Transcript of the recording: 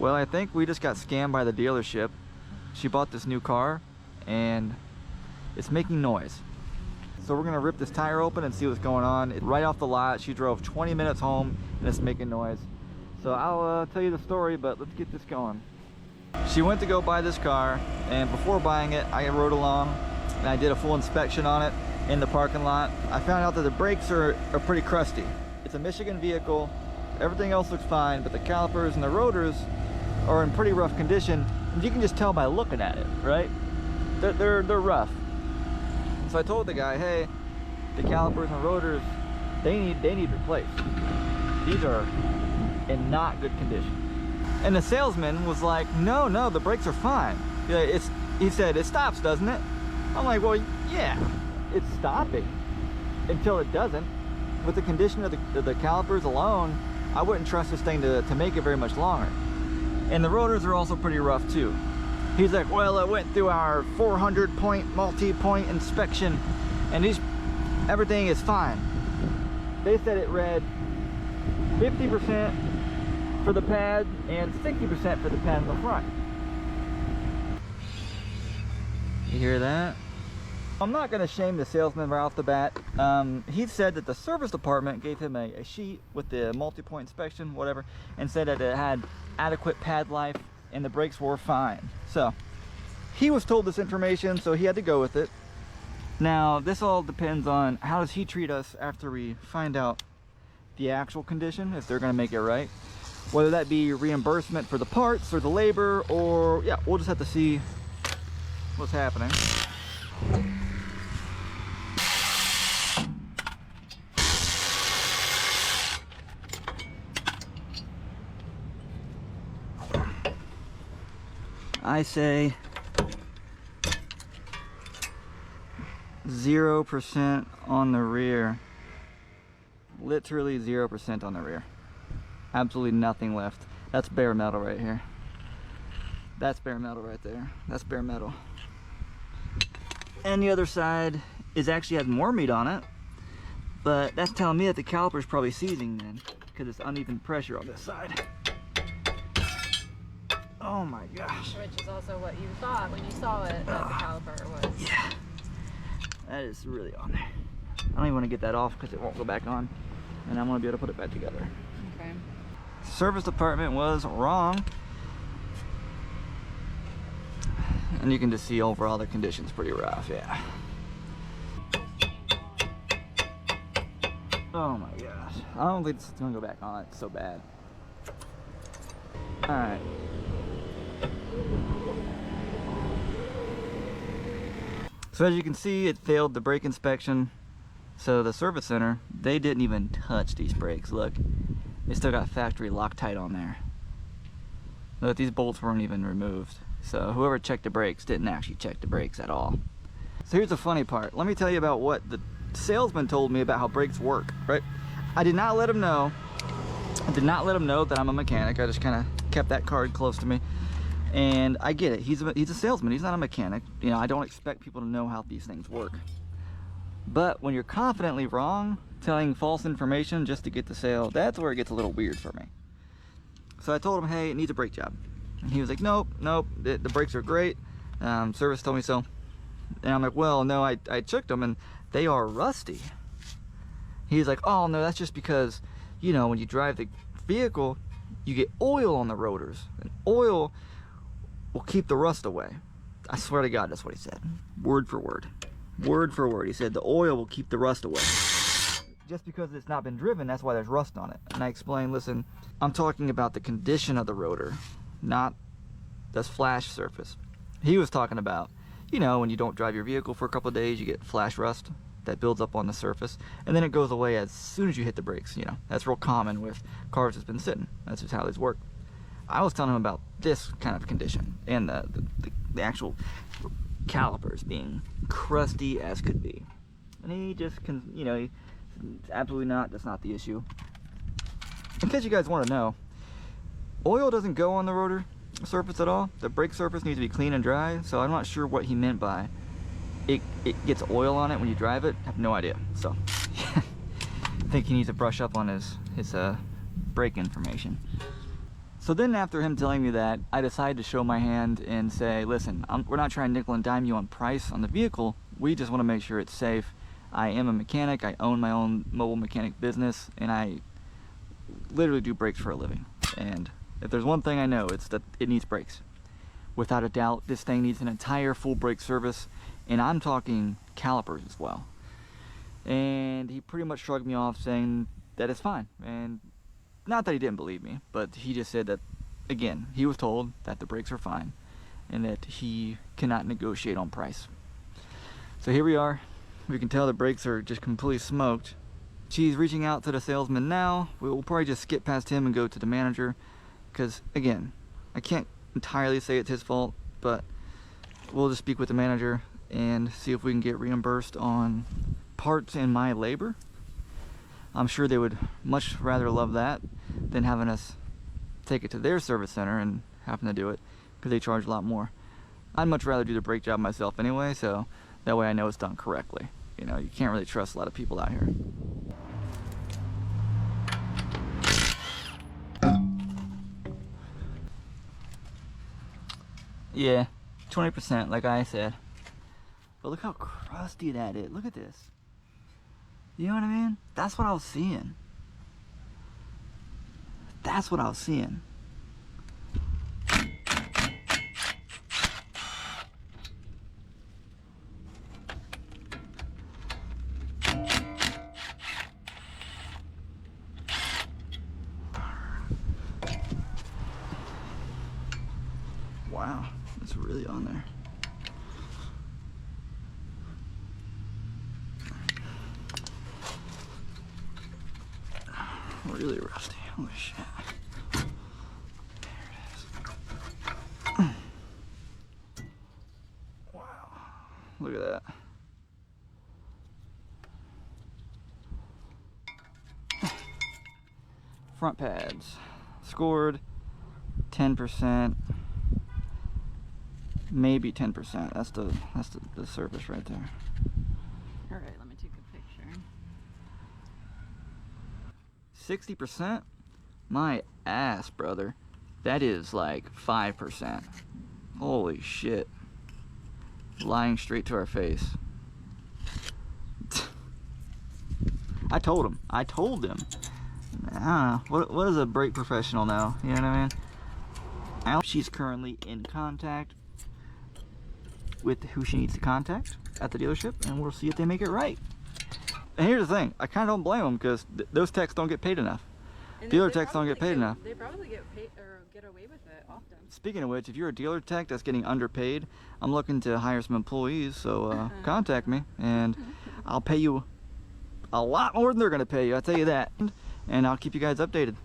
Well, I think we just got scammed by the dealership. She bought this new car and it's making noise. So we're gonna rip this tire open and see what's going on. Right off the lot, she drove 20 minutes home and it's making noise. So I'll tell you the story, but let's get this going. She went to go buy this car, and before buying it, I rode along and I did a full inspection on it in the parking lot. I found out that the brakes are pretty crusty. It's a Michigan vehicle. Everything else looks fine, but the calipers and the rotors are in pretty rough condition. And you can just tell by looking at it, right? They're rough. So I told the guy, hey, the calipers and rotors, they need replaced. These are in not good condition. And the salesman was like, no, the brakes are fine. Yeah, he said, it stops, doesn't it? I'm like, well, yeah, it's stopping until it doesn't. With the condition of the calipers alone, I wouldn't trust this thing to make it very much longer. And the rotors are also pretty rough too. He's like, well, it went through our 400-point multi-point inspection and everything is fine. They said it read 50% for the pad and 60% for the pad in the front. You hear that? I'm not going to shame the salesman right off the bat. He said that the service department gave him a sheet with the multi-point inspection, whatever, and said that it had adequate pad life and the brakes were fine. So he was told this information, so he had to go with it. Now this all depends on how does he treat us after we find out the actual condition, if they're going to make it right, whether that be reimbursement for the parts or the labor, or yeah, we'll just have to see what's happening. I say 0% on the rear. Literally 0% on the rear. Absolutely nothing left. That's bare metal right here. That's bare metal right there. That's bare metal. And the other side is actually has more meat on it, but that's telling me that the caliper is probably seizing then, because it's uneven pressure on this side. Oh my gosh. Which is also what you thought when you saw it, that the caliper was. Yeah. That is really on there. I don't even want to get that off because it won't go back on. And I want to be able to put it back together. Okay. Service department was wrong. And you can just see overall the condition's pretty rough, yeah. Oh my gosh. I don't think it's going to go back on. It's so bad. Alright. So as you can see, it failed the brake inspection. So the service center, they didn't even touch these brakes. Look, they still got factory Loctite on there. Look, these bolts weren't even removed. So whoever checked the brakes didn't actually check the brakes at all. So here's the funny part. Let me tell you about what the salesman told me about how brakes work, right? I did not let him know. I did not let him know that I'm a mechanic. I just kind of kept that card close to me. And I get it. He's a salesman. He's not a mechanic. You know, I don't expect people to know how these things work. But when you're confidently wrong, telling false information just to get the sale, that's where it gets a little weird for me. So I told him, hey, it needs a brake job. And he was like, nope, the brakes are great. Service told me so. And I'm like, well, no, I checked them and they are rusty. He's like, oh, no, that's just because, you know, when you drive the vehicle, you get oil on the rotors. And oil will keep the rust away. I swear to God, that's what he said. Word for word. Word for word. He said the oil will keep the rust away. Just because it's not been driven, that's why there's rust on it. And I explained, listen, I'm talking about the condition of the rotor, not the flash surface. He was talking about, you know, when you don't drive your vehicle for a couple of days, you get flash rust that builds up on the surface, and then it goes away as soon as you hit the brakes. You know, that's real common with cars that's been sitting. That's just how these work. I was telling him about this kind of condition and the actual calipers being crusty as could be, and he just you know, absolutely not. That's not the issue. In case you guys want to know, oil doesn't go on the rotor surface at all. The brake surface needs to be clean and dry. So I'm not sure what he meant by it gets oil on it when you drive it. I have no idea. So I think he needs to brush up on his brake information. So then after him telling me that, I decided to show my hand and say, listen, we're not trying to nickel and dime you on price on the vehicle. We just want to make sure it's safe. I am a mechanic. I own my own mobile mechanic business, and I literally do brakes for a living. And if there's one thing I know, it's that it needs brakes. Without a doubt, this thing needs an entire full brake service, and I'm talking calipers as well. And he pretty much shrugged me off, saying that it's fine. And not that he didn't believe me, but he just said that, again, he was told that the brakes are fine and that he cannot negotiate on price. So here we are. We can tell the brakes are just completely smoked. She's reaching out to the salesman now. We'll probably just skip past him and go to the manager, because, again, I can't entirely say it's his fault, but we'll just speak with the manager and see if we can get reimbursed on parts and my labor. I'm sure they would much rather love that than having us take it to their service center and having to do it, because they charge a lot more. I'd much rather do the brake job myself anyway, so that way I know it's done correctly. You know, you can't really trust a lot of people out here. Yeah, 20% like I said. But look how crusty that is. Look at this. You know what I mean? That's what I was seeing. That's what I was seeing. Wow, it's really on there. Really rusty. Holy shit. There it is. Wow. Look at that. Front pads. Scored 10%. Maybe 10%. That's the surface right there. Alright, let me take a picture. 60%? My ass, brother. That is like 5%. Holy shit. Lying straight to our face. I told him. I told them. I don't know. What does a brake professional know? You know what I mean? She's currently in contact with who she needs to contact at the dealership, and we'll see if they make it right. And here's the thing, I kind of don't blame them, because those techs don't get paid enough. Dealer techs don't get paid enough. They probably get paid or get away with it often. Speaking of which, if you're a dealer tech that's getting underpaid, I'm looking to hire some employees, so contact me, and I'll pay you a lot more than they're going to pay you, I'll tell you that. And I'll keep you guys updated.